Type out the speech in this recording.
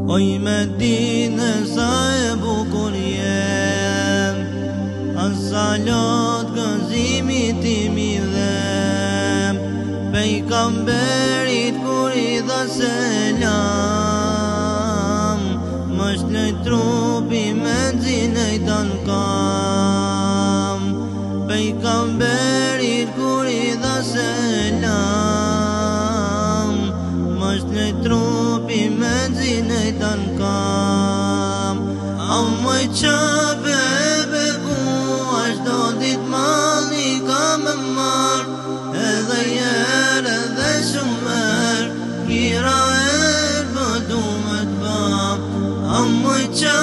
Oj Medine sa e bukur jem, as-salat gëzimi tim i dhem, pejgamberit kur i dha selam, mësht në trupi me nxine i dan kam, pejgamberit kur i dha selam, mësht në trupi me nxine i dan kam. Amoj qabe beku, ashtë do dit mali ka me marr, edhe jer edhe shumer, kira për du me t'pa. Amoj qabe